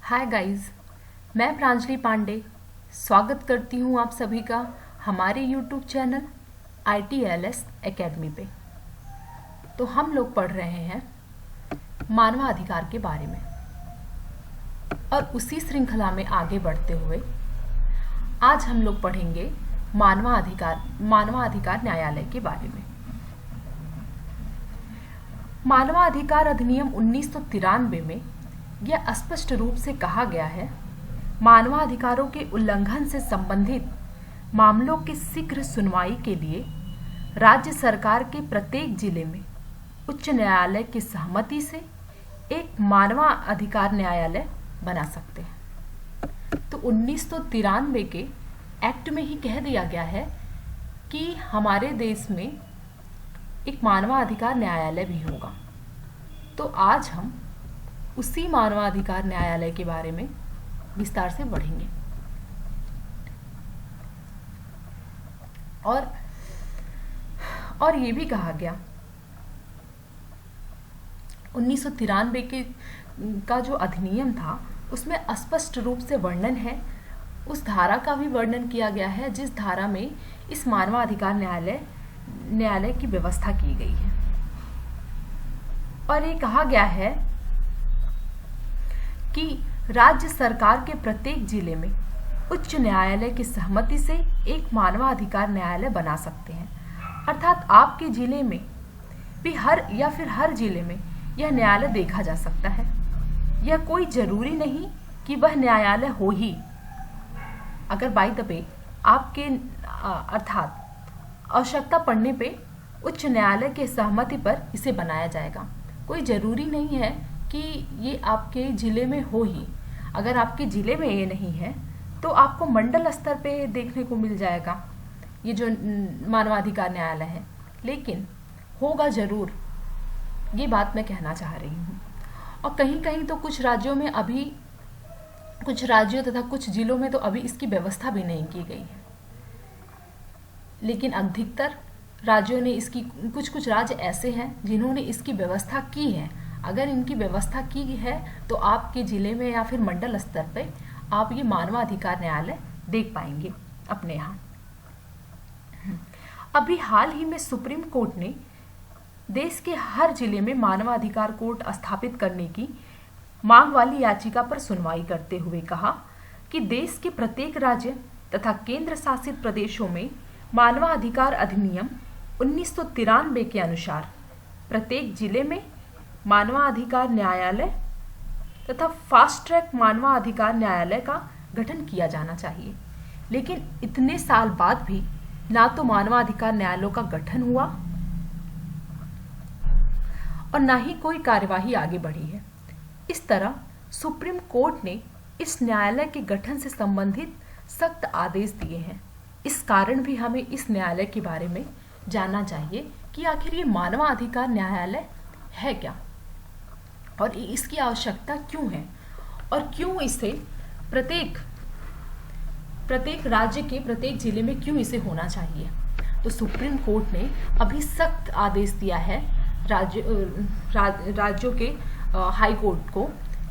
Hi guys, मैं प्रांजलि पांडे स्वागत करती हूँ आप सभी का हमारे यूट्यूब चैनल ITLS एकेडमी पे। तो हम लोग पढ़ रहे हैं मानवाधिकार के बारे में और उसी श्रृंखला में आगे बढ़ते हुए आज हम लोग पढ़ेंगे मानवाधिकार न्यायालय के बारे में। मानवाधिकार अधिनियम 1993 में यह स्पष्ट रूप से कहा गया है, मानवाधिकारों के उल्लंघन से संबंधित मामलों की शीघ्र सुनवाई के लिए राज्य सरकार के प्रत्येक जिले में उच्च न्यायालय की सहमति से एक मानवाधिकार न्यायालय बना सकते हैं। तो 1993 के एक्ट में ही कह दिया गया है कि हमारे देश में एक मानवाधिकार न्यायालय भी होगा। तो आज हम उसी मानवाधिकार न्यायालय के बारे में विस्तार से पढ़ेंगे। और ये भी कहा गया 1993 का जो अधिनियम था उसमें स्पष्ट रूप से वर्णन है, उस धारा का भी वर्णन किया गया है जिस धारा में इस मानवाधिकार न्यायालय की व्यवस्था की गई है। और ये कहा गया है कि राज्य सरकार के प्रत्येक जिले में उच्च न्यायालय की सहमति से एक मानवाधिकार न्यायालय बना सकते हैं। अर्थात आपके जिले में भी हर जिले में यह न्यायालय देखा जा सकता है। यह कोई जरूरी नहीं कि वह न्यायालय हो ही। अगर बाय द वे आपके अर्थात आवश्यकता पड़ने पे उच्च न्यायालय के सहमति पर इसे बनाया जाएगा। कोई ज़रूरी नहीं है कि ये आपके ज़िले में हो ही। अगर आपके ज़िले में ये नहीं है तो आपको मंडल स्तर पे देखने को मिल जाएगा ये जो मानवाधिकार न्यायालय है, लेकिन होगा ज़रूर, ये बात मैं कहना चाह रही हूँ। और कहीं कहीं तो कुछ राज्यों तथा कुछ ज़िलों में तो अभी इसकी व्यवस्था भी नहीं की गई है, लेकिन अधिकतर राज्यों ने इसकी कुछ राज्य ऐसे हैं जिन्होंने इसकी व्यवस्था की है। अगर इनकी व्यवस्था की है तो आपके ज़िले में या फिर मंडल स्तर पे आप ये मानवाधिकार न्यायालय देख पाएंगे अपने यहाँ। अभी हाल ही में सुप्रीम कोर्ट ने देश के हर जिले में मानवाधिकार कोर्ट स्थापित करने की मांग वाली याचिका पर सुनवाई करते हुए कहा कि देश के प्रत्येक राज्य तथा केंद्र शासित प्रदेशों में मानवाधिकार अधिनियम 1993 के अनुसार प्रत्येक जिले में मानवाधिकार न्यायालय तथा फास्ट ट्रैक मानवाधिकार न्यायालय का गठन किया जाना चाहिए। लेकिन इतने साल बाद भी ना तो मानवाधिकार न्यायालयों का गठन हुआ और ना ही कोई कार्यवाही आगे बढ़ी है। इस तरह सुप्रीम कोर्ट ने इस न्यायालय के गठन से संबंधित सख्त आदेश दिए हैं। इस कारण भी हमें इस न्यायालय के बारे में जानना चाहिए कि आखिर ये मानवाधिकार न्यायालय है क्या और इसकी आवश्यकता क्यों है और क्यों इसे प्रत्येक राज्य के प्रत्येक जिले में क्यों इसे होना चाहिए। तो सुप्रीम कोर्ट ने अभी सख्त आदेश दिया है राज्यों के हाई कोर्ट को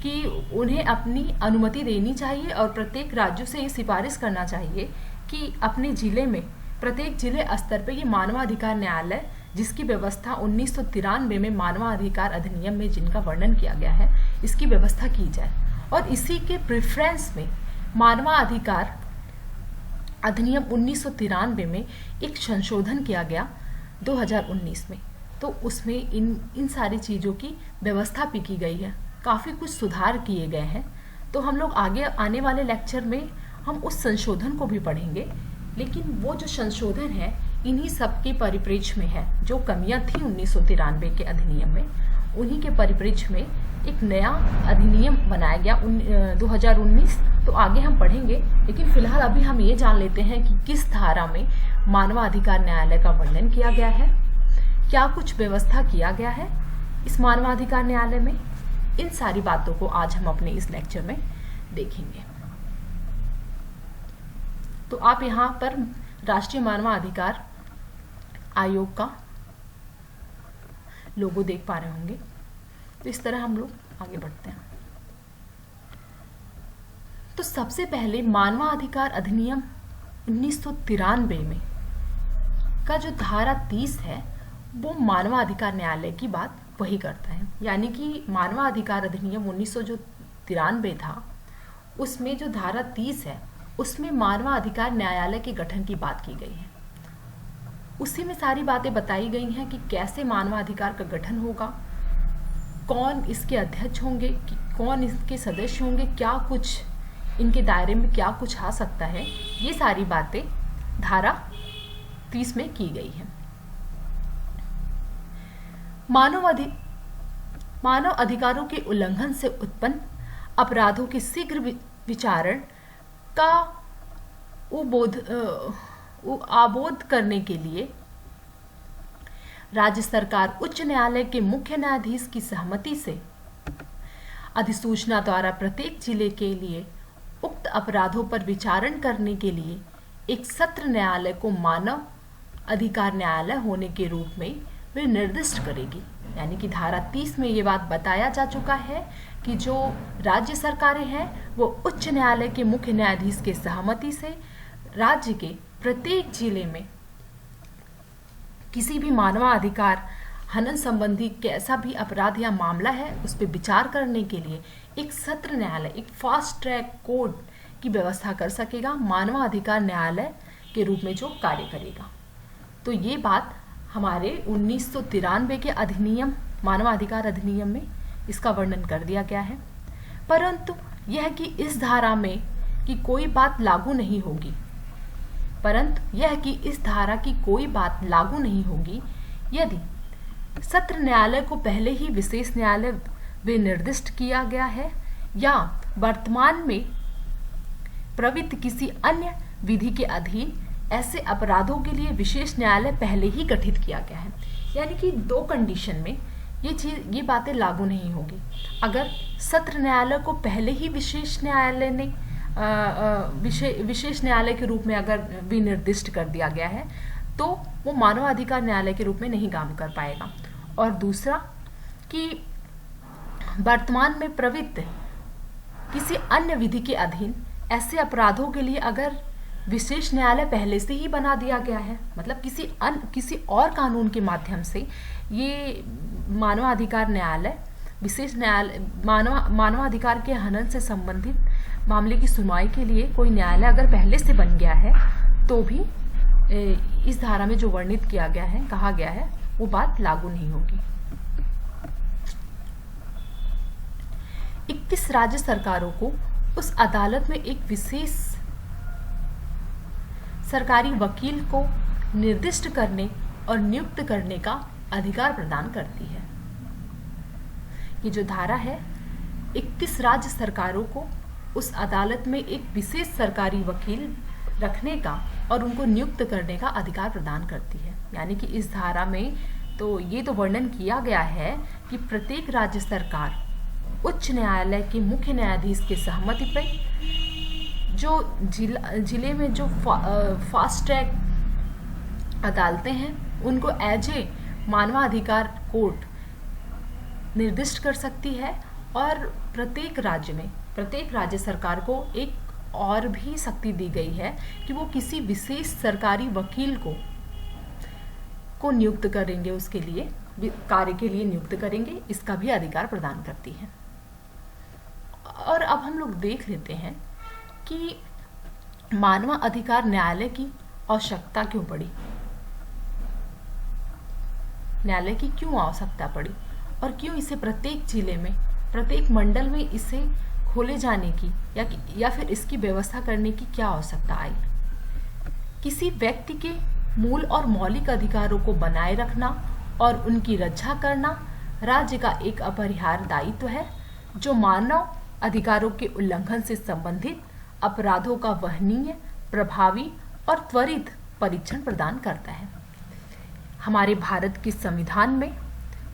कि उन्हें अपनी अनुमति देनी चाहिए और प्रत्येक राज्यों से ये सिफारिश करना चाहिए कि अपने जिले में प्रत्येक जिले स्तर पर ये मानवाधिकार न्यायालय जिसकी व्यवस्था 1993 में मानवाधिकार अधिनियम में जिनका वर्णन किया गया है, इसकी व्यवस्था की जाए। और इसी के प्रेफरेंस में मानवाधिकार अधिनियम 1993 में एक संशोधन किया गया 2019 में। तो उसमें इन सारी चीज़ों की व्यवस्था भी की गई है, काफ़ी कुछ सुधार किए गए हैं। तो हम लोग आगे आने वाले लेक्चर में हम उस संशोधन को भी पढ़ेंगे, लेकिन वो जो संशोधन है इन्हीं सब के परिप्रेक्ष्य में है। जो कमियां थी 1993 के अधिनियम में, उन्हीं के परिप्रेक्ष्य में एक नया अधिनियम बनाया गया 2019। तो आगे हम पढ़ेंगे, लेकिन फिलहाल अभी हम ये जान लेते हैं कि किस धारा में मानवाधिकार न्यायालय का वर्णन किया गया है, क्या कुछ व्यवस्था किया गया है इस मानवाधिकार न्यायालय में। इन सारी बातों को आज हम अपने इस लेक्चर में देखेंगे। तो आप यहाँ पर राष्ट्रीय मानवाधिकार आयोग का लोगो देख पा रहे होंगे। तो इस तरह हम लोग आगे बढ़ते हैं। तो सबसे पहले मानवाधिकार अधिनियम 1993 में का जो धारा 30 है वो मानवाधिकार न्यायालय की बात वही करता है। यानी कि मानवाधिकार अधिनियम 1993 था, उसमें जो धारा 30 है उसमें मानवाधिकार न्यायालय के गठन की बात की गई है। उसी में सारी बातें बताई गई हैं कि कैसे मानवाधिकार का गठन होगा, कौन इसके अध्यक्ष होंगे, कौन इसके सदस्य होंगे, क्या कुछ इनके दायरे में क्या कुछ आ सकता है, ये सारी बातें धारा 30 में की गई है। मानव अधिकारों के उल्लंघन से उत्पन्न अपराधों के शीघ्र विचारण का आबोध करने के लिए राज्य सरकार उच्च न्यायालय के मुख्य न्यायाधीश की सहमति से अधिसूचना द्वारा प्रत्येक जिले के लिए उक्त अपराधों पर विचारण करने के लिए एक सत्र न्यायालय को मानव अधिकार न्यायालय होने के रूप में वे निर्दिष्ट करेगी। यानी कि धारा 30 में ये बात बताया जा चुका है कि जो राज्य सरकारें हैं वो उच्च न्यायालय के मुख्य न्यायाधीश के सहमति से राज्य के प्रत्येक जिले में किसी भी मानवाधिकार हनन संबंधी कैसा भी अपराध या मामला है उस पर विचार करने के लिए एक सत्र न्यायालय, एक फास्ट ट्रैक कोर्ट की व्यवस्था कर सकेगा, मानवाधिकार न्यायालय के रूप में जो कार्य करेगा। तो ये बात हमारे 1993 के अधिनियम, मानवाधिकार अधिनियम में इसका वर्णन कर दिया गया है। परंतु यह कि इस धारा में कि कोई बात लागू नहीं होगी, यदि सत्र न्यायालय को पहले ही विशेष न्यायालय विनिर्दिष्ट किया गया है या वर्तमान में प्रवृत्त किसी अन्य विधि के अधीन ऐसे अपराधों के लिए विशेष न्यायालय पहले ही गठित किया गया है। यानी कि दो कंडीशन में ये बातें लागू नहीं होगी। अगर सत्र न्यायालय को पहले ही विशेष न्यायालय ने विशेष न्यायालय के रूप में अगर विनिर्दिष्ट कर दिया गया है तो वो मानवाधिकार न्यायालय के रूप में नहीं काम कर पाएगा। और दूसरा कि वर्तमान में प्रवृत्त किसी अन्य विधि के अधीन ऐसे अपराधों के लिए अगर विशेष न्यायालय पहले से ही बना दिया गया है, मतलब किसी और कानून के माध्यम से ये मानवाधिकार न्यायालय, विशेष न्यायालय मानवाधिकार के हनन से संबंधित मामले की सुनवाई के लिए कोई न्यायालय अगर पहले से बन गया है तो भी इस धारा में जो वर्णित किया गया है, कहा गया है, वो बात लागू नहीं होगी। 21 राज्य सरकारों को उस अदालत में एक विशेष सरकारी वकील को निर्दिष्ट करने और नियुक्त करने का अधिकार प्रदान करती है। ये जो धारा है 21 राज्य सरकारों को उस अदालत में एक विशेष सरकारी वकील रखने का और उनको नियुक्त करने का अधिकार प्रदान करती है। यानी कि इस धारा में तो ये तो वर्णन किया गया है कि प्रत्येक राज्य सरकार उच्च न्यायालय के मुख्य न्यायाधीश के सहमति पर जो जिले में जो फास्ट ट्रैक अदालतें हैं उनको एज ए मानवाधिकार कोर्ट निर्दिष्ट कर सकती है। और प्रत्येक राज्य सरकार को एक और भी शक्ति दी गई है कि वो किसी विशेष सरकारी वकील को नियुक्त करेंगे, उसके लिए कार्य के लिए नियुक्त करेंगे, इसका भी अधिकार प्रदान करती है। और अब हम लोग देख लेते हैं कि मानवाधिकार न्यायालय की आवश्यकता क्यों पड़ी, न्यायालय की क्यों आवश्यकता पड़ी और क्यों इसे प्रत्येक जिले में, प्रत्येक मंडल में इसे खोले जाने की या फिर इसकी व्यवस्था करने की क्या आवश्यकता आई। किसी व्यक्ति के मूल और मौलिक अधिकारों को बनाए रखना और उनकी रक्षा करना राज्य का एक अपरिहार्य दायित्व है, जो मानव अधिकारों के उल्लंघन से संबंधित अपराधों का वहनीय, प्रभावी और त्वरित परीक्षण प्रदान करता है। हमारे भारत के संविधान में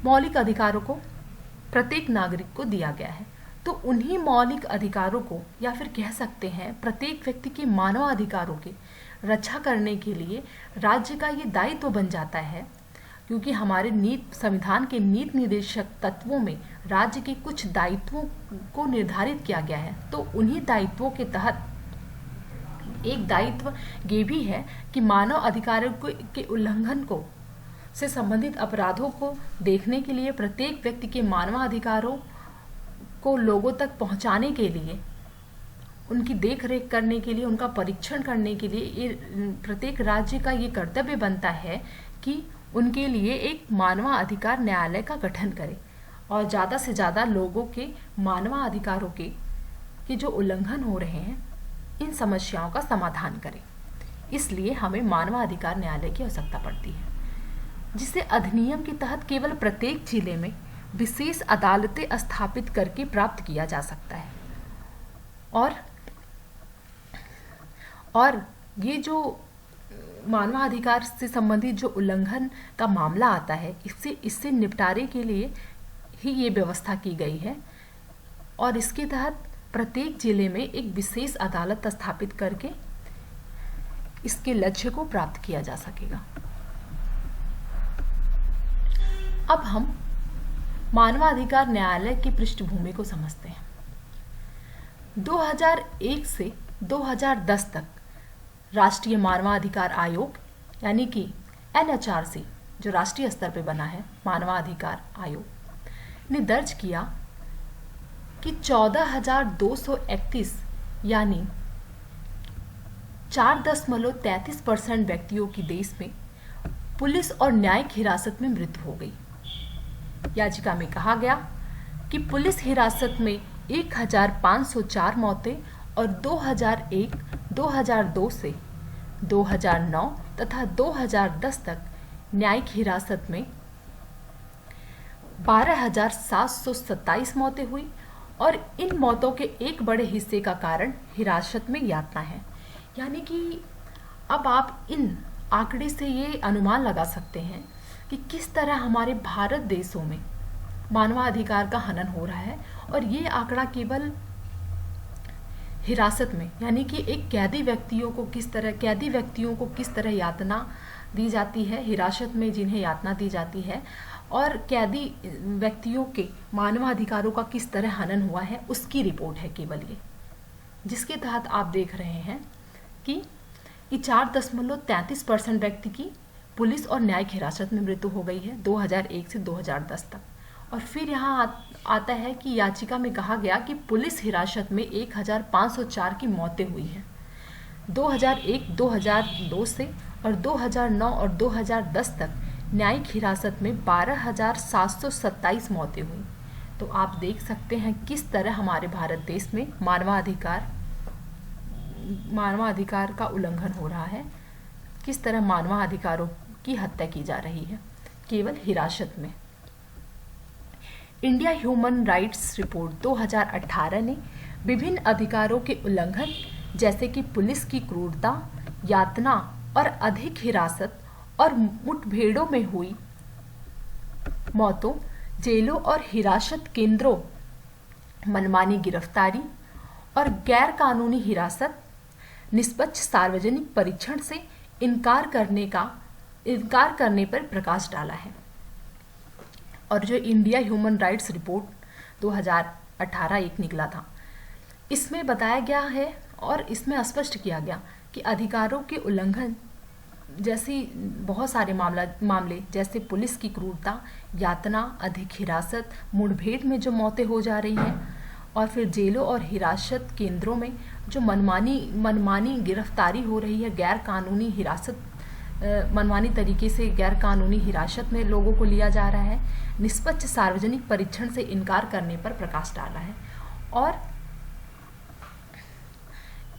मौलिक अधिकारों को प्रत्येक नागरिक को दिया गया है, तो उन्हीं मौलिक अधिकारों को या फिर कह सकते हैं प्रत्येक व्यक्ति के मानवाधिकारों की रक्षा करने के लिए राज्य का ये दायित्व बन जाता है, क्योंकि हमारे संविधान के नीति निर्देशक तत्वों में राज्य के कुछ दायित्वों को निर्धारित किया गया है। तो उन्हीं दायित्वों के तहत एक दायित्व ये भी है कि मानव अधिकारों के उल्लंघन को से संबंधित अपराधों को देखने के लिए, प्रत्येक व्यक्ति के मानवाधिकारों को लोगों तक पहुंचाने के लिए, उनकी देख रेख करने के लिए, उनका परीक्षण करने के लिए प्रत्येक राज्य का ये कर्तव्य बनता है कि उनके लिए एक मानवाधिकार न्यायालय का गठन करे और ज़्यादा से ज़्यादा लोगों के मानवाधिकारों के जो उल्लंघन हो रहे हैं, इन समस्याओं का समाधान करे। इसलिए हमें मानवाधिकार न्यायालय की आवश्यकता पड़ती है, जिसे अधिनियम के तहत केवल प्रत्येक जिले में विशेष अदालतें स्थापित करके प्राप्त किया जा सकता है। और ये जो मानवाधिकार से संबंधित जो उल्लंघन का मामला आता है, इससे निपटारे के लिए ही ये व्यवस्था की गई है और इसके तहत प्रत्येक जिले में एक विशेष अदालत स्थापित करके इसके लक्ष्य को प्राप्त किया जा सकेगा। अब हम मानवाधिकार न्यायालय की पृष्ठभूमि को समझते हैं। 2001 से 2010 तक राष्ट्रीय मानवाधिकार आयोग यानी कि NHRC, जो राष्ट्रीय स्तर पर बना है मानवाधिकार आयोग, ने दर्ज किया कि 14,231 यानी 4.33% व्यक्तियों की देश में पुलिस और न्यायिक हिरासत में मृत्यु हो गई। याचिका में कहा गया कि पुलिस हिरासत में 1,504 मौतें और 2001, 2002 से 2009 तथा 2010 तक न्यायिक हिरासत में 12,727 मौतें हुई और इन मौतों के एक बड़े हिस्से का कारण हिरासत में यातना है। यानी कि अब आप इन आंकड़े से ये अनुमान लगा सकते हैं कि किस तरह हमारे भारत देशों में मानवाधिकार का हनन हो रहा है। और ये आंकड़ा केवल हिरासत में, यानी कि एक कैदी व्यक्तियों को किस तरह यातना दी जाती है, हिरासत में जिन्हें यातना दी जाती है, और कैदी व्यक्तियों के मानवाधिकारों का किस तरह हनन हुआ है, उसकी रिपोर्ट है केवल ये, जिसके तहत आप देख रहे हैं कि 4.33% व्यक्ति की पुलिस और न्यायिक हिरासत में मृत्यु हो गई है 2001 से 2010 तक। और फिर यहाँ आता है कि याचिका में कहा गया कि पुलिस हिरासत में 1,504 की मौतें हुई हैं 2001, 2002 से, और 2009 और 2010 तक न्यायिक हिरासत में 12,727 मौतें हुई। तो आप देख सकते हैं किस तरह हमारे भारत देश में मानवाधिकार का उल्लंघन हो रहा है, किस तरह मानवाधिकारों की हत्या की जा रही है केवल हिरासत में। इंडिया ह्यूमन राइट्स रिपोर्ट 2018 ने विभिन्न अधिकारों के उल्लंघन जैसे कि पुलिस की क्रूरता, यातना और अधिक हिरासत और मुठभेड़ों में हुई मौतों, जेलों और हिरासत केंद्रों, मनमानी गिरफ्तारी और गैर कानूनी हिरासत, निष्पक्ष सार्वजनिक परीक्षण से इनकार करने पर प्रकाश डाला है। और जो इंडिया ह्यूमन राइट्स रिपोर्ट 2018 एक निकला था, इसमें बताया गया है और इसमें स्पष्ट किया गया कि अधिकारों के उल्लंघन जैसी बहुत सारे मामले जैसे पुलिस की क्रूरता, यातना, अधिक हिरासत, मुठभेड़ में जो मौतें हो जा रही हैं, और फिर जेलों और हिरासत केंद्रों में जो मनमानी गिरफ्तारी हो रही है, गैर कानूनी हिरासत, मनमानी तरीके से गैर कानूनी हिरासत में लोगों को लिया जा रहा है, निष्पक्ष सार्वजनिक परीक्षण से इनकार करने पर प्रकाश डाला है। और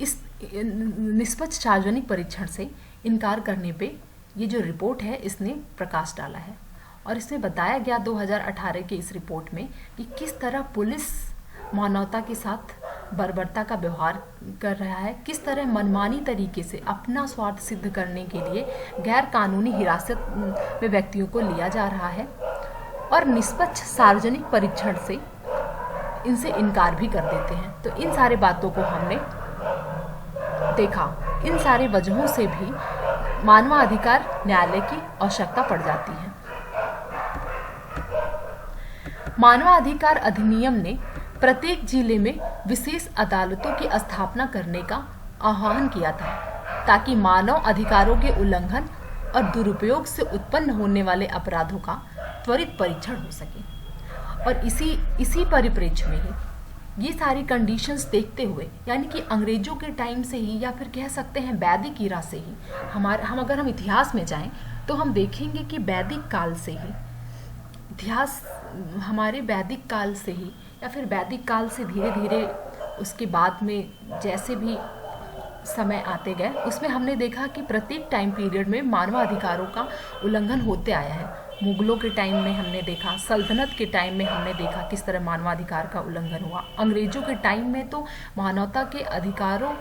इस निष्पक्ष सार्वजनिक परीक्षण से इनकार करने पे ये जो रिपोर्ट है इसने प्रकाश डाला है। और इसमें बताया गया 2018 के इस रिपोर्ट में कि किस तरह पुलिस मानवता के साथ बर्बरता का व्यवहार कर रहा है, किस तरह मनमानी तरीके से अपना स्वार्थ सिद्ध करने के लिए गैर कानूनी हिरासत में व्यक्तियों को लिया जा रहा है और निष्पक्ष सार्वजनिक परीक्षण से इनसे इनकार भी कर देते हैं। तो इन सारे बातों को हमने देखा, इन सारे वजहों से भी मानवाधिकार न्यायालय की आवश्यकता पड़ जाती है। मानवाधिकार अधिनियम ने प्रत्येक जिले में विशेष अदालतों की स्थापना करने का आह्वान किया था, ताकि मानव अधिकारों के उल्लंघन और दुरुपयोग से उत्पन्न होने वाले अपराधों का त्वरित परीक्षण हो सके। और इसी परिप्रेक्ष्य में ही ये सारी कंडीशंस देखते हुए, यानी कि अंग्रेजों के टाइम से ही, या फिर कह सकते हैं वैदिक ईरा से ही, अगर हम इतिहास में जाएं तो हम देखेंगे कि वैदिक काल से ही इतिहास, हमारे वैदिक काल से ही, या फिर वैदिक काल से धीरे धीरे उसके बाद में जैसे भी समय आते गए, उसमें हमने देखा कि प्रत्येक टाइम पीरियड में मानवाधिकारों का उल्लंघन होते आया है। मुगलों के टाइम में हमने देखा, सल्तनत के टाइम में हमने देखा किस तरह मानवाधिकार का उल्लंघन हुआ। अंग्रेजों के टाइम में तो मानवता के अधिकारों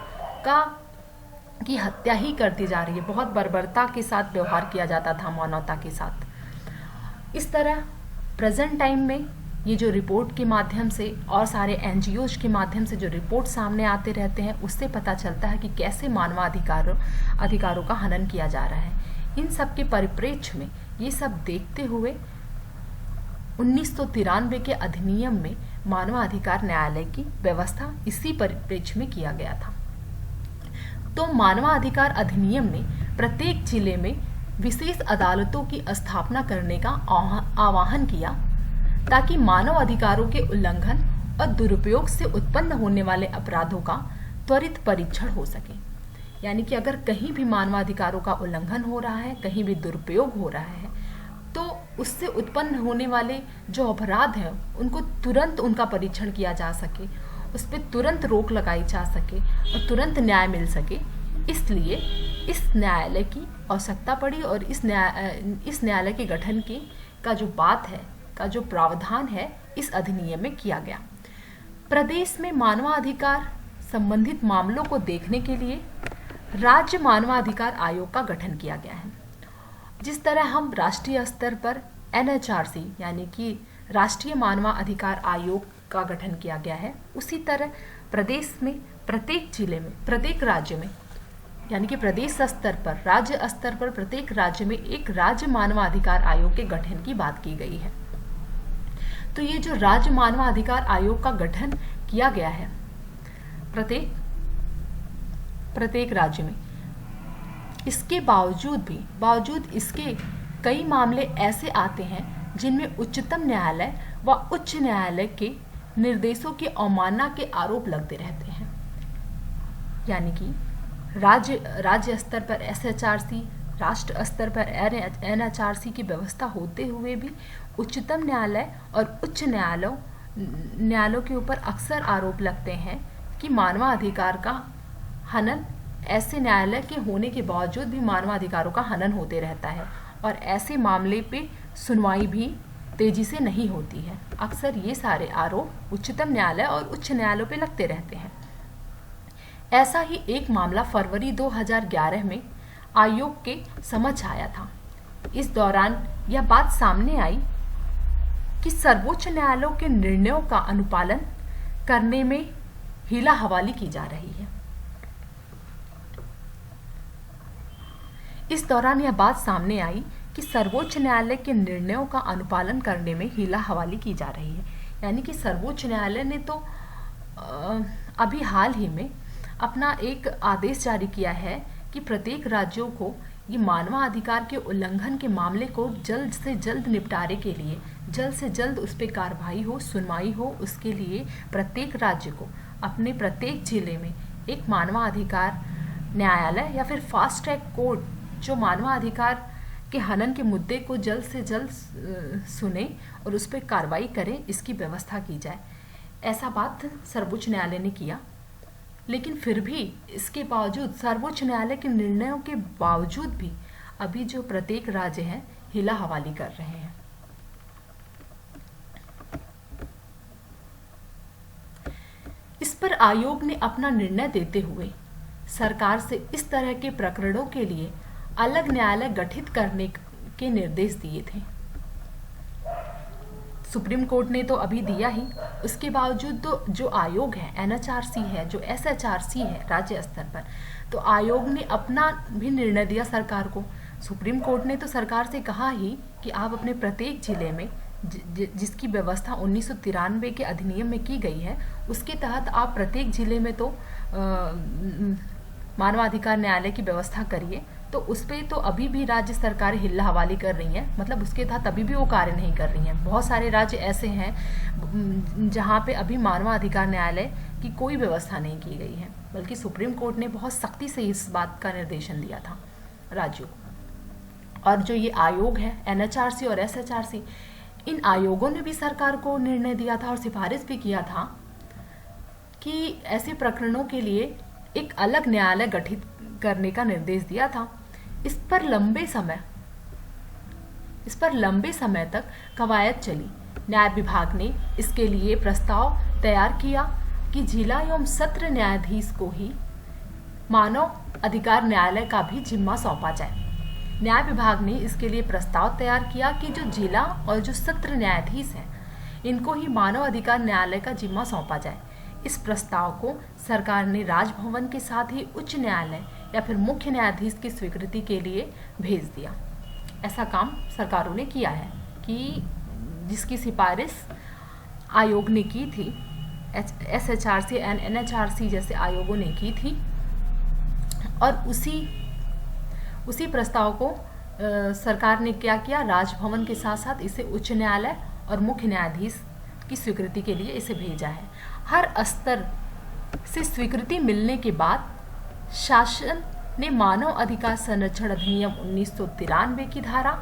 की हत्या ही करती जा रही है, बहुत बर्बरता के साथ व्यवहार किया जाता था मानवता के साथ। इस तरह प्रेजेंट टाइम में ये जो रिपोर्ट के माध्यम से और सारे एनजीओज के माध्यम से जो रिपोर्ट सामने आते रहते हैं, उससे पता चलता है कि कैसे मानवाधिकारों का हनन किया जा रहा है। इन सब के परिप्रेक्ष्य में ये सब देखते हुए 1993 के अधिनियम में मानवाधिकार न्यायालय की व्यवस्था इसी परिप्रेक्ष्य में किया गया था। तो मानवाधिकार अधिनियम ने प्रत्येक जिले में विशेष अदालतों की स्थापना करने का आह्वान किया, ताकि मानव अधिकारों के उल्लंघन और दुरुपयोग से उत्पन्न होने वाले अपराधों का त्वरित परीक्षण हो सके। यानी कि अगर कहीं भी मानवाधिकारों का उल्लंघन हो रहा है, कहीं भी दुरुपयोग हो रहा है, तो उससे उत्पन्न होने वाले जो अपराध हैं उनको तुरंत उनका परीक्षण किया जा सके, उस पर तुरंत रोक लगाई जा सके और तुरंत न्याय मिल सके। इसलिए इस न्यायालय की आवश्यकता पड़ी और इस न्यायालय के गठन का जो बात है, का जो प्रावधान है, इस अधिनियम में किया गया। प्रदेश में मानवाधिकार संबंधित मामलों को देखने के लिए राज्य मानवाधिकार आयोग का गठन किया गया है। जिस तरह हम राष्ट्रीय स्तर पर NHRC यानी कि राष्ट्रीय मानवाधिकार आयोग का गठन किया गया है, उसी तरह प्रदेश में प्रत्येक जिले में, प्रत्येक राज्य में, यानी कि प्रदेश स्तर पर, राज्य स्तर पर प्रत्येक राज्य में एक राज्य मानवाधिकार आयोग के गठन की बात की गई है। तो ये जो राज्य मानवाधिकार आयोग का गठन किया गया है प्रत्येक राज्य में, इसके बावजूद इसके कई मामले ऐसे आते हैं जिनमें उच्चतम न्यायालय व उच्च न्यायालय के निर्देशों की अवमानना के आरोप लगते रहते हैं। यानी कि राज्य स्तर पर SHRC, राष्ट्र स्तर पर NHRC की व्यवस्था होते हुए भी उच्चतम न्यायालय और उच्च न्यायालयों के ऊपर अक्सर आरोप लगते हैं कि मानवाधिकार का हनन, ऐसे न्यायालय के होने के बावजूद भी मानवाधिकारों का हनन होते रहता है और ऐसे मामले पे सुनवाई भी तेजी से नहीं होती है। अक्सर ये सारे आरोप उच्चतम न्यायालय और उच्च न्यायालयों पे लगते रहते हैं। ऐसा ही एक मामला फरवरी 2011 में आयोग के समक्ष आया था। इस दौरान यह बात सामने आई कि सर्वोच्च न्यायालयों के निर्णयों का अनुपालन करने में हीला हवाली की जा रही है। इस दौरान यह बात सामने आई कि सर्वोच्च न्यायालय के निर्णयों का अनुपालन करने में हीला हवाली की जा रही है। यानी कि सर्वोच्च न्यायालय ने तो अभी हाल ही में अपना एक आदेश जारी किया है कि प्रत्येक राज्यों को ये मानवाधिकार के उल्लंघन के मामले को जल्द से जल्द निपटारे के लिए, जल्द से जल्द उस पर कार्रवाई हो, सुनवाई हो, उसके लिए प्रत्येक राज्य को अपने प्रत्येक जिले में एक मानवाधिकार न्यायालय या फिर फास्ट ट्रैक कोर्ट जो मानवाधिकार के हनन के मुद्दे को जल्द से जल्द सुने और उस पर कार्रवाई करे, इसकी व्यवस्था की जाए। ऐसा बात सर्वोच्च न्यायालय ने किया। लेकिन फिर भी इसके बावजूद, सर्वोच्च न्यायालय के निर्णयों के बावजूद भी अभी जो प्रत्येक राज्य हैं हिला हवाली कर रहे हैं। इस पर आयोग ने अपना निर्णय देते हुए सरकार से इस तरह के प्रकरणों के लिए अलग न्यायालय गठित करने के निर्देश दिए थे। सुप्रीम कोर्ट ने तो अभी दिया ही, उसके बावजूद तो जो आयोग है, NHRC है, जो SHRC है राज्य स्तर पर, तो आयोग ने अपना भी निर्णय दिया सरकार को। सुप्रीम कोर्ट ने तो सरकार से कहा ही कि आप अपने प्रत्येक जिले में जिसकी व्यवस्था 1993 के अधिनियम में की गई है, उसके तहत आप प्रत्येक जिले में तो मानवाधिकार न्यायालय की व्यवस्था करिए, तो उस पर तो अभी भी राज्य सरकारें हिल्ला हवाली कर रही हैं, मतलब उसके तहत अभी भी वो कार्य नहीं कर रही हैं। बहुत सारे राज्य ऐसे हैं जहाँ पे अभी मानवाधिकार न्यायालय की कोई व्यवस्था नहीं की गई है, बल्कि सुप्रीम कोर्ट ने बहुत सख्ती से इस बात का निर्देशन दिया था राज्यों को। और जो ये आयोग है NHRC और SHRC, इन आयोगों ने भी सरकार को निर्णय दिया था और सिफारिश भी किया था कि ऐसे प्रकरणों के लिए एक अलग न्यायालय गठित करने का निर्देश दिया था। इस पर लंबे समय तक कवायद चली। न्याय विभाग ने इसके लिए प्रस्ताव तैयार किया कि जिला एवं सत्र न्यायाधीश को ही मानव अधिकार न्यायालय का भी जिम्मा सौंपा जाए। न्याय विभाग ने इसके लिए प्रस्ताव तैयार किया कि जो जिला और जो सत्र न्यायाधीश हैं, इनको ही मानव अधिकार न्यायालय का जिम्मा सौंपा जाए। इस प्रस्ताव को सरकार ने राजभवन के साथ ही उच्च न्यायालय या फिर मुख्य न्यायाधीश की स्वीकृति के लिए भेज दिया। ऐसा काम सरकारों ने किया है कि जिसकी सिफारिश आयोग ने की थी, SHRC एंड NHRC जैसे आयोगों ने की थी, और उसी प्रस्ताव को सरकार ने क्या किया, राजभवन के साथ साथ इसे उच्च न्यायालय और मुख्य न्यायाधीश की स्वीकृति के लिए इसे भेजा है। हर स्तर से स्वीकृति मिलने के बाद शासन ने मानव अधिकार संरक्षण अधिनियम 1993 की धारा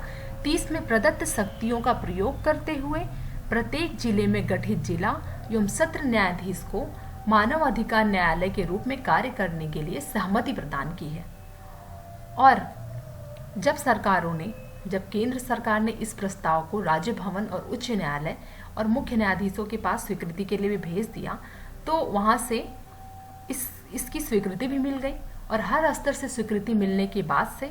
30 में प्रदत्त शक्तियों का प्रयोग करते हुए प्रत्येक जिले में गठित जिला एवं सत्र न्यायाधीश को मानव अधिकार न्यायालय के रूप में कार्य करने के लिए सहमति प्रदान की है। और जब केंद्र सरकार ने इस प्रस्ताव को राज्य भवन और उच्च न्यायालय और मुख्य न्यायाधीशों के पास स्वीकृति के लिए भी भेज दिया, तो वहाँ से इसकी स्वीकृति भी मिल गई। और हर स्तर से स्वीकृति मिलने के बाद से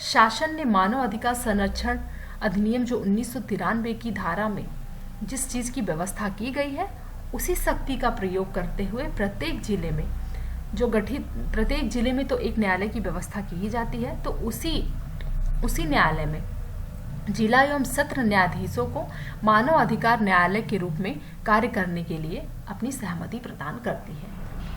शासन ने मानव अधिकार संरक्षण अधिनियम जो 1993 की धारा में जिस चीज़ की व्यवस्था की गई है, उसी शक्ति का प्रयोग करते हुए प्रत्येक जिले में तो एक न्यायालय की व्यवस्था की जाती है, तो उसी न्यायालय में जिला एवं सत्र न्यायाधीशों को मानव अधिकार न्यायालय के रूप में कार्य करने के लिए अपनी सहमति प्रदान करती है।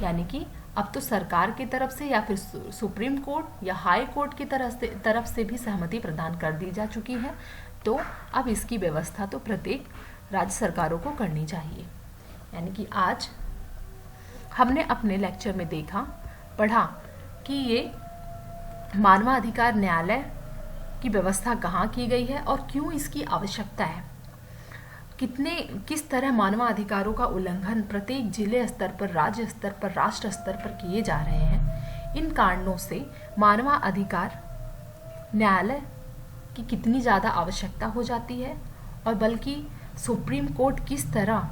यानी कि अब तो सरकार की तरफ से या फिर सुप्रीम कोर्ट या हाई कोर्ट की तरफ से भी सहमति प्रदान कर दी जा चुकी है। तो अब इसकी व्यवस्था तो प्रत्येक राज्य सरकारों को करनी चाहिए। यानी कि आज हमने अपने लेक्चर में पढ़ा कि ये मानवाधिकार न्यायालय की व्यवस्था कहाँ की गई है और क्यों इसकी आवश्यकता है, किस तरह मानवाधिकारों का उल्लंघन प्रत्येक जिले स्तर पर, राज्य स्तर पर, राष्ट्र स्तर पर किए जा रहे हैं। इन कारणों से मानवाधिकार न्यायालय की कितनी ज़्यादा आवश्यकता हो जाती है, और बल्कि सुप्रीम कोर्ट किस तरह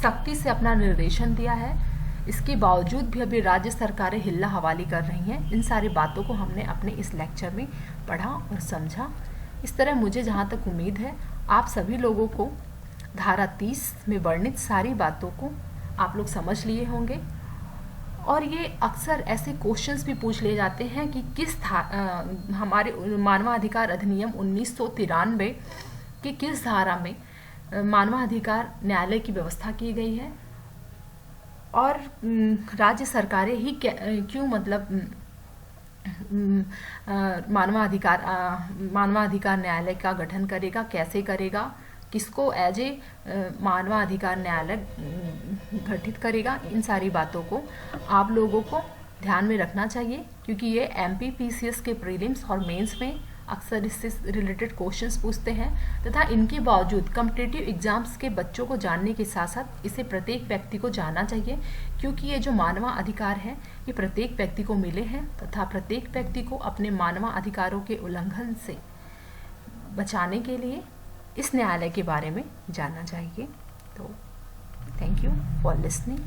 सख्ती से अपना निर्देशन दिया है, इसके बावजूद भी अभी राज्य सरकारें हिल्ला हवाली कर रही हैं। इन सारी बातों को हमने अपने इस लेक्चर में पढ़ा और समझा। इस तरह मुझे जहाँ तक उम्मीद है आप सभी लोगों को धारा 30 में वर्णित सारी बातों को आप लोग समझ लिए होंगे। और ये अक्सर ऐसे क्वेश्चंस भी पूछ लिए जाते हैं कि हमारे मानवाधिकार अधिनियम 1993 की किस धारा में मानवाधिकार न्यायालय की व्यवस्था की गई है, और राज्य सरकारें ही क्यों मानवाधिकार न्यायालय का गठन करेगा, कैसे करेगा, किसको एज ए मानवाधिकार न्यायालय गठित करेगा। इन सारी बातों को आप लोगों को ध्यान में रखना चाहिए, क्योंकि ये MPPCS के प्रीलिम्स और मेंस में अक्सर इससे रिलेटेड क्वेश्चंस पूछते हैं, तथा इनके बावजूद कॉम्पिटिटिव एग्जाम्स के बच्चों को जानने के साथ साथ इसे प्रत्येक व्यक्ति को जानना चाहिए, क्योंकि ये जो मानवाधिकार है ये प्रत्येक व्यक्ति को मिले हैं, तथा प्रत्येक व्यक्ति को अपने मानवाधिकारों के उल्लंघन से बचाने के लिए इस न्यायालय के बारे में जानना चाहिए। तो थैंक यू फॉर लिसनिंग।